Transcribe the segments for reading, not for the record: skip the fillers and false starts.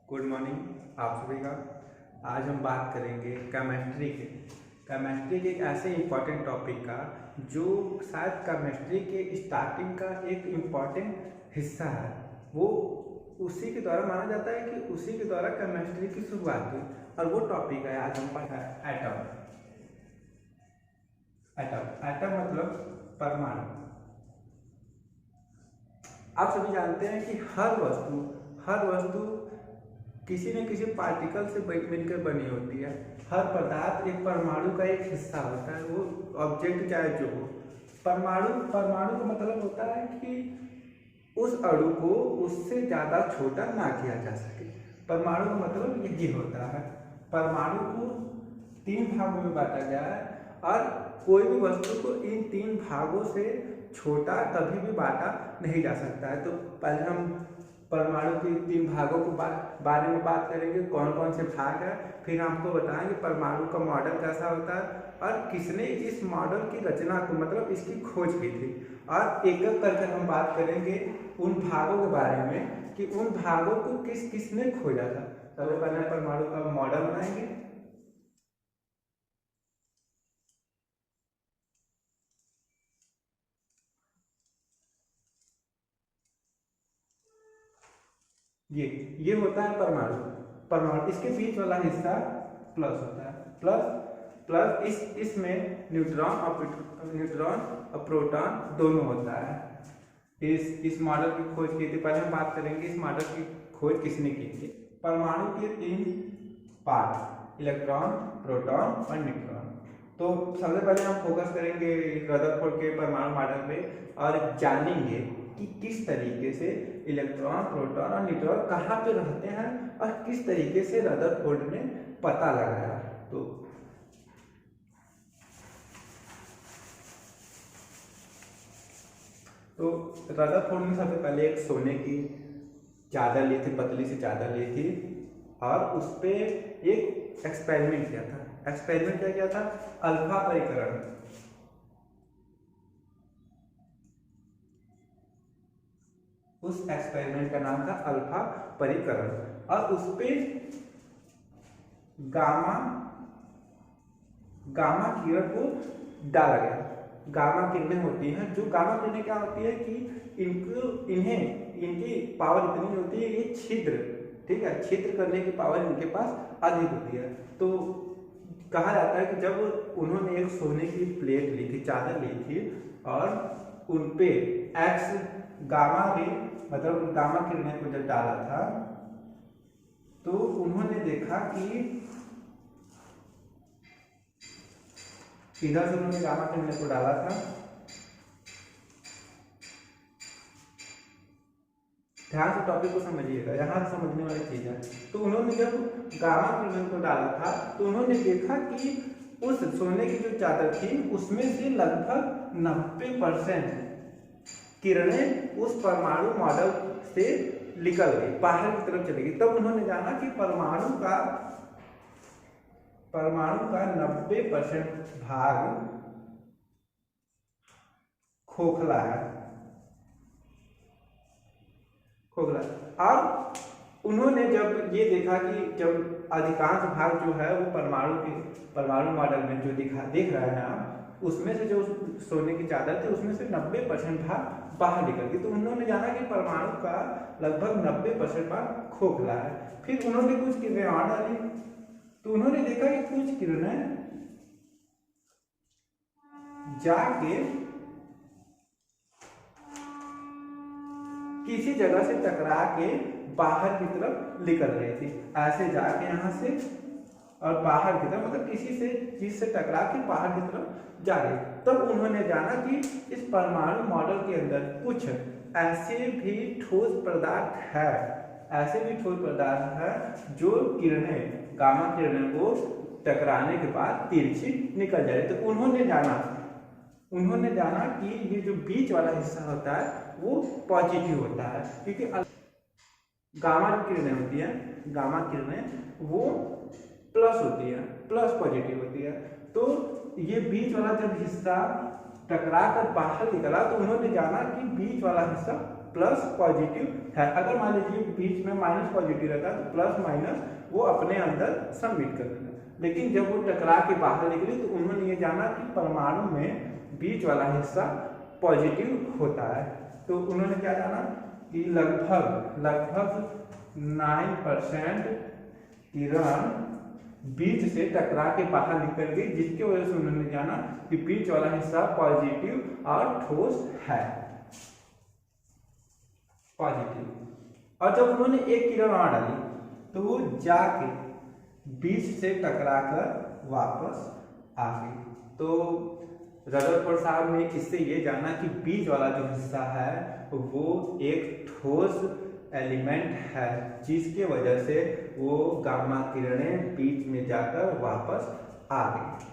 Good morning आप सभी का। आज हम बात करेंगे केमिस्ट्री के एक ऐसे इम्पॉर्टेंट टॉपिक का जो शायद केमिस्ट्री के स्टार्टिंग का एक इम्पॉर्टेंट हिस्सा है। वो उसी के द्वारा माना जाता है कि उसी के द्वारा केमिस्ट्री की शुरुआत हुई और वो टॉपिक है आज हम पढ़ा है एटम। एटम मतलब परमाणु। आप सभी जानते हैं कि हर वस्तु किसी न किसी पार्टिकल से मिलकर बनी होती है। हर पदार्थ एक परमाणु का एक हिस्सा होता है, वो ऑब्जेक्ट चाहे जो हो। परमाणु का मतलब होता है कि उस अणु को उससे ज़्यादा छोटा ना किया जा सके। परमाणु का मतलब यही होता है। परमाणु को 3 भागों में बांटा गया है और कोई भी वस्तु को इन 3 भागों से छोटा कभी भी बांटा नहीं जा सकता है। तो पहले हम परमाणु के 3 भागों के बारे में बात करेंगे, कौन कौन से भाग है। फिर हमको बताएंगे परमाणु का मॉडल कैसा होता है और किसने इस मॉडल की रचना को मतलब इसकी खोज की थी। और एक एक करके हम बात करेंगे उन भागों के बारे में कि उन भागों को किसने खोजा था। सबसे पहले परमाणु का मॉडल बनाएंगे। ये होता है परमाणु इसके बीच वाला हिस्सा प्लस होता है। प्लस इसमें न्यूट्रॉन और प्रोटॉन दोनों होता है। इस मॉडल की खोज की थी। पहले हम बात करेंगे इस मॉडल की खोज किसने की थी। परमाणु के 3 पार्ट, इलेक्ट्रॉन, प्रोटॉन और न्यूट्रॉन। तो सबसे पहले हम फोकस करेंगे रदरफोर्ड के परमाणु मॉडल पे और जानेंगे कि किस तरीके से इलेक्ट्रॉन, प्रोटॉन और न्यूट्रॉन कहाँ पे रहते हैं और किस तरीके से रदरफोर्ड ने पता लगाया। तो रदरफोर्ड ने सबसे पहले एक सोने की चादर ली थी, पतली सी चादर ली थी और उस पर एक एक्सपेरिमेंट किया था। एक्सपेरिमेंट क्या किया था? अल्फा परिकरण। उस एक्सपेरिमेंट का नाम था अल्फा परिकरण और उस पे गामा किरण को डाला गया। गामा किरणें होती हैं, जो गामा किरणें क्या होती है कि इनकी पावर इतनी होती है, ये छिद्र, ठीक है, छिद्र करने की पावर इनके पास अधिक होती है। तो कहा जाता है कि जब उन्होंने एक सोने की प्लेट ली थी, चादर ली थी और उन पे एक्स गामा रे मतलब गामा किरणें को जब डाला था तो उन्होंने देखा कि इधर से उन्होंने गामा किरणें को डाला था। ध्यान से टॉपिक को समझिएगा, यहाँ से समझने वाली चीज है। तो उन्होंने जब गामा किरणें को डाला था तो उन्होंने देखा कि उस सोने की जो चादर थी उसमें से लगभग 90% किरणें उस परमाणु मॉडल से निकल गई, बाहर की तरफ चली गई। तब उन्होंने जाना कि परमाणु का 90% भाग खोखला है। और उन्होंने जब ये देखा कि जब अधिकांश भाग जो है वो परमाणु मॉडल में जो देख रहे हैं आप, उसमें से जो सोने की चादर थी उसमें से 90% भाग बाहर निकल गई। तो उन्होंने जाना कि परमाणु का लगभग 90% भाग खोखला है। फिर उन्होंने कुछ किरणें और डाली तो उन्होंने देखा कि कुछ किरणें जाके किसी जगह से टकरा के बाहर की तरफ निकल रही थी, ऐसे जाके यहाँ से और बाहर की तरफ, मतलब किसी से चीज से टकरा के बाहर की तरफ जा रही। तब उन्होंने जाना कि इस परमाणु मॉडल के अंदर कुछ ऐसे भी ठोस पदार्थ है जो किरणें, गामा किरणें को टकराने के बाद तिरछी निकल जा रही। तो उन्होंने जाना कि ये जो बीच वाला हिस्सा होता है वो पॉजिटिव होता है, क्योंकि गामा किरणें होती है, गामा किरणें वो प्लस होती है, प्लस पॉजिटिव होती है। तो ये बीच वाला जब हिस्सा टकरा कर बाहर निकला तो उन्होंने जाना कि बीच वाला हिस्सा प्लस पॉजिटिव है। अगर मान लीजिए बीच में माइनस पॉजिटिव रहता तो प्लस माइनस वो अपने अंदर सबमिट कर देगा, लेकिन जब वो टकरा के बाहर निकली तो उन्होंने ये जाना कि परमाणु में बीच वाला हिस्सा पॉजिटिव होता है। तो उन्होंने क्या जाना कि लगभग 9% किरण बीच से टकरा के बाहर निकल गई, जिसकी वजह से उन्होंने जाना कि बीच वाला हिस्सा पॉजिटिव और ठोस है, पॉजिटिव। और जब उन्होंने एक किरण और डाली तो वो जाके बीच से टकराकर वापस आ गई। तो रदरफोर्ड साहब ने इससे ये जाना कि बीच वाला जो हिस्सा है वो एक ठोस एलिमेंट है, जिसके वजह से वो गामा किरणें बीच में जाकर वापस आ गई।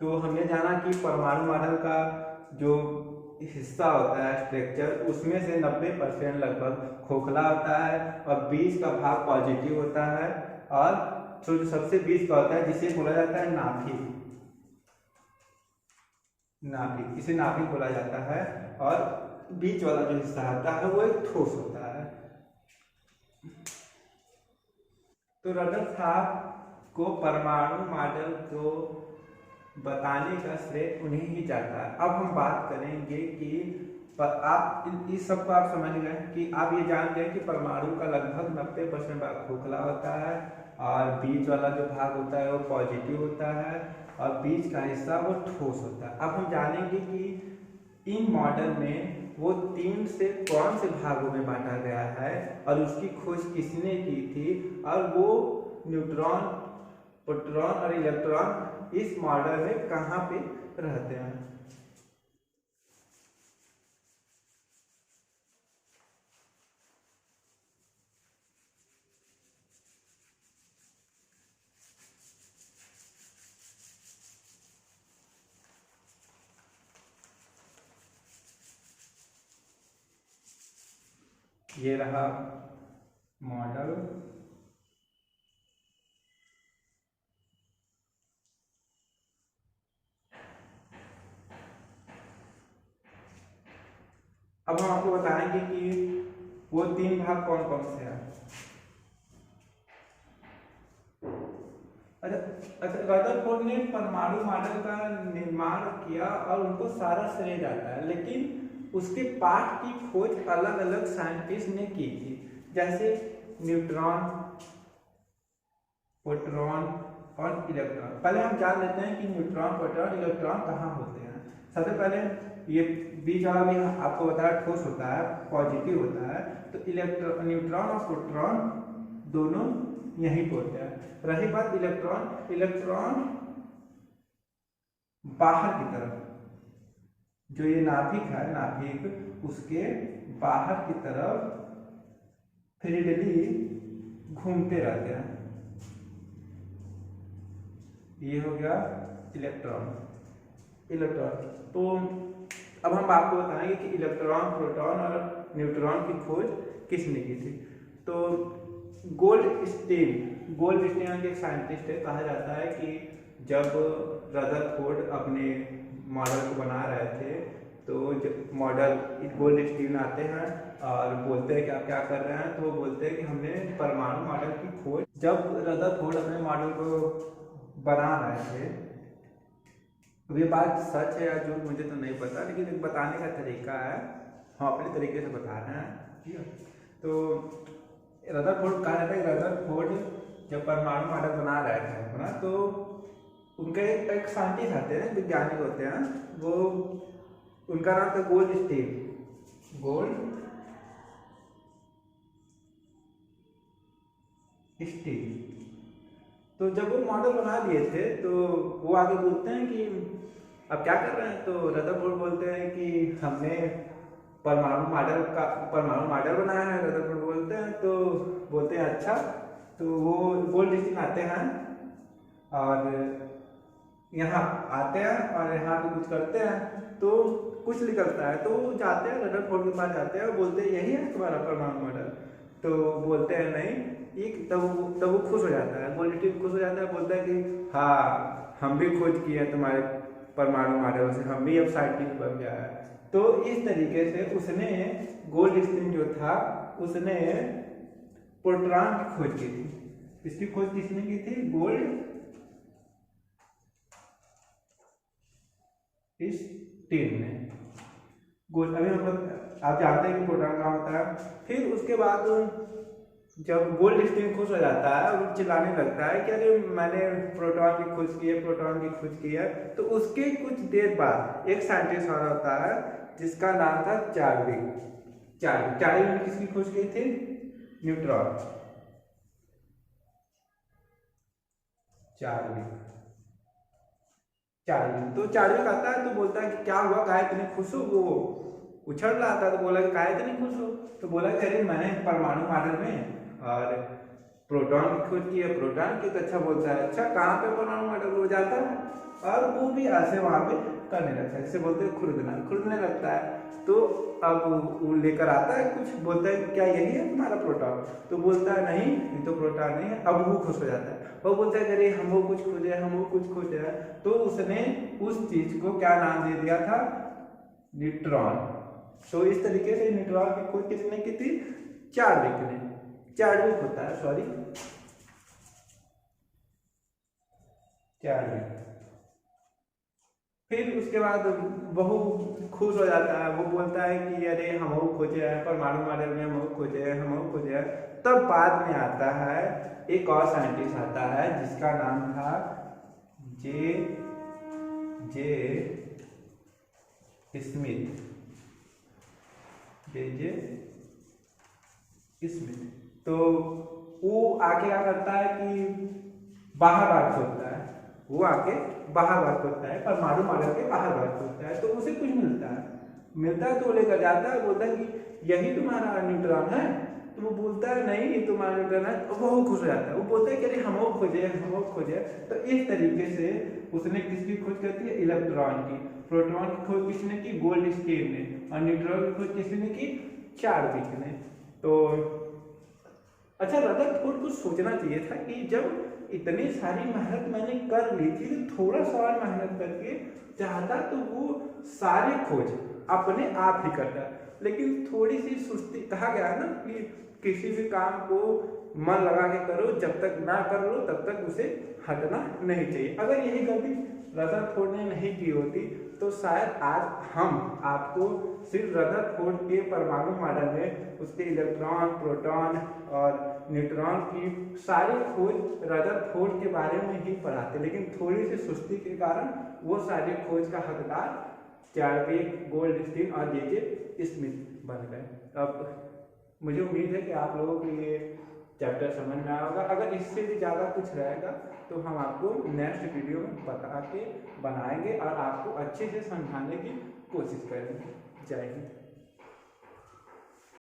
तो हमने जाना कि परमाणु मॉडल का जो हिस्सा होता है स्ट्रक्चर, उसमें से 90% लगभग खोखला होता है और बीच का भाग पॉजिटिव होता है, और जो सबसे बीच का होता है जिसे बोला जाता है नाभिक, इसे नाभिक बोला जाता है। और बीच वाला जो हिस्सा होता है वो एक ठोस होता है। तो रदरफोर्ड को परमाणु मॉडल को बताने का श्रेय उन्हें ही जाता है। अब हम बात करेंगे कि आप इस सब को आप समझ गए कि आप ये जान गए कि परमाणु का लगभग 90% भाग खोखला होता है और बीच वाला जो भाग होता है वो पॉजिटिव होता है और बीच का हिस्सा वो ठोस होता है। अब हम जानेंगे कि इन मॉडल में वो 3 से कौन से भागों में बांटा गया है और उसकी खोज किसने की थी, और वो न्यूट्रॉन, प्रोटॉन और इलेक्ट्रॉन इस मॉडल में कहाँ पे रहते हैं। ये रहा मॉडल। अब हम आपको बताएंगे कि वो 3 भाग कौन कौन से हैं। अच्छा, रदरफोर्ड ने परमाणु मॉडल का निर्माण किया और उनको सारा श्रेय जाता है, लेकिन उसके पार्ट की खोज अलग अलग साइंटिस्ट ने की थी, जैसे न्यूट्रॉन, प्रोटॉन और इलेक्ट्रॉन। पहले हम जान लेते हैं कि न्यूट्रॉन, प्रोटॉन, इलेक्ट्रॉन कहाँ होते हैं। सबसे पहले ये बीच वाला भी आपको बताया ठोस होता है, पॉजिटिव होता है, तो न्यूट्रॉन और प्रोटॉन दोनों यहीं पे होते हैं। रही बात इलेक्ट्रॉन बाहर की तरफ, जो ये नाभिक है, नाभिक उसके बाहर की तरफ फ्रीली घूमते रहते हैं। ये हो गया इलेक्ट्रॉन। तो अब हम आपको बताएंगे कि इलेक्ट्रॉन, प्रोटॉन और न्यूट्रॉन की खोज किसने की थी। तो गोल्डस्टीन एक साइंटिस्ट है। कहा जाता है कि जब रदरफोर्ड अपने मॉडल को बना रहे थे तो मॉडल गोल्डस्टीन आते हैं और बोलते हैं कि आप क्या कर रहे हैं, तो वो बोलते हैं कि हमने परमाणु मॉडल की खोज। जब रदरफोर्ड अपने मॉडल को बना रहे थे, तो ये बात सच है या झूठ मुझे तो नहीं पता, लेकिन एक बताने का तरीका है, हम अपने तरीके से बता रहे हैं, ठीक है। तो रदरफोर्ड कहा जाता है, रदरफोर्ड जब परमाणु मॉडल बना रहे थे ना, तो उनके एक साइंटिस्ट आते हैं, वैज्ञानिक होते हैं, वो उनका नाम था गोल्डस्टीन। तो जब वो मॉडल बना लिए थे तो वो आगे बोलते हैं कि अब क्या कर रहे हैं, तो रदरफोर्ड बोलते हैं कि हमने परमाणु मॉडल बनाया है। रदरफोर्ड बोलते हैं, तो बोलते हैं अच्छा। तो वो गोल्डस्टीन आते हैं और यहाँ आते हैं और यहाँ पे कुछ करते हैं, तो कुछ निकलता है, तो जाते हैं रदरफोर्ड के पास जाते हैं और बोलते हैं यही है तुम्हारा परमाणु मॉडल। तो बोलते हैं नहीं, एक तब वो खुश हो जाता है, गोल्डस्टीन खुश हो जाता है, बोलता है कि हाँ हम भी खोज किए हैं तुम्हारे परमाणु मॉडल से, हम भी अब साइंटिस्ट बन गया है। तो इस तरीके से उसने गोल्डस्टीन जो था उसने प्रोटॉन की खोज की थी। इसकी खोज किसने की थी? गोल्डस्टीन ने। अभी हम लोग आप जानते हैं कि प्रोटॉन कहाँ होता है। फिर उसके बाद जब गोल्डस्टीन खुश हो जाता है और चिल्लाने लगता है कि अरे मैंने प्रोटॉन की खोज की है, प्रोटॉन की खोज की है, तो उसके कुछ देर बाद एक साइंटिस्ट और होता है जिसका नाम था चार्ली ने किसकी खोज की थी? न्यूट्रॉन। चार्ली तो चार्ली कहता है, तो बोलता है कि क्या हुआ, काहे इतने खुश हो? वो उछल रहा था, तो बोला कि काहे इतने खुश हो? तो बोला कि अरे मैंने परमाणु मॉडल में और प्रोटॉन की खोज की है, प्रोटॉन की। तो अच्छा बोलता है, अच्छा कहाँ पे परमाणु मॉडल हो जाता है? और वो भी ऐसे वहां पे करने लगता है, जिसे बोलते हैं खुरदने लगता है। तो अब वो लेकर आता है कुछ, बोलता है क्या यही है तुम्हारा प्रोटॉन? तो बोलता है नहीं, ये तो प्रोटॉन नहीं है। अब वो खुश हो जाता है, वो बोलता है अरे हम वो कुछ खोजे है। तो उसने उस चीज को क्या नाम दे दिया था? न्यूट्रॉन। तो इस तरीके से न्यूट्रॉन की खोज किसने की थी? चार्विक ने। चार्विक होता है, सॉरी, चार्विक। फिर उसके बाद बहु खुश हो जाता है, वो बोलता है कि अरे हम खोजे हैं परमाणु मॉडल में, हम खोजे हैं। तब बाद में आता है एक और साइंटिस्ट आता है जिसका नाम था जे स्मिथ। तो वो आके क्या करता है कि बाहर बात खोलता है। वो आके बाहर बात खोलता है, परमाणु मॉडल के बाहर बात खोलता है। तो उसे कुछ मिलता है तो वो लेकर जाता है, बोलता है कि यही तुम्हारा न्यूट्रॉन है? तो वो बोलता है नहीं, ये तुम्हारा न्यूट्रॉन है। तो वो खुश हो जाता है, वो बोलता है कि अरे हम खोजे। तो इस तरीके से उसने किसकी खोज करती है? इलेक्ट्रॉन की। प्रोटॉन की खोज किसने की? गोल्डस्टीन ने। और न्यूट्रॉन की खोज किसने की? चार्विक ने। तो अच्छा, रदरफोर्ड को सोचना चाहिए था कि जब इतनी सारी मेहनत मैंने कर ली थी, तो थोड़ा सा और मेहनत करके चाहता तो वो सारी खोज अपने आप ही करता। लेकिन थोड़ी सी सुस्ती, कहा गया है ना कि किसी भी काम को मन लगा के करो, जब तक ना कर लो तब तक उसे हटना नहीं चाहिए। अगर यही गलती रदरफोर्ड ने नहीं की होती तो शायद आज हम आपको सिर्फ रदरफोर्ड के परमाणु मॉडल में उसके इलेक्ट्रॉन, प्रोटॉन और न्यूट्रॉन की सारी खोज रदरफोर्ड के बारे में ही पढ़ाते, लेकिन थोड़ी सी सुस्ती के कारण वो सारी खोज का हकदार चार्विक, गोल्डस्टीन और जे स्मिथ बन गए। अब मुझे उम्मीद है कि आप लोगों को ये चैप्टर समझ में आया होगा। अगर इससे भी ज़्यादा कुछ रहेगा तो हम आपको नेक्स्ट वीडियो में बता के बनाएंगे और आपको अच्छे से समझाने की कोशिश करेंगे। जय हिंद।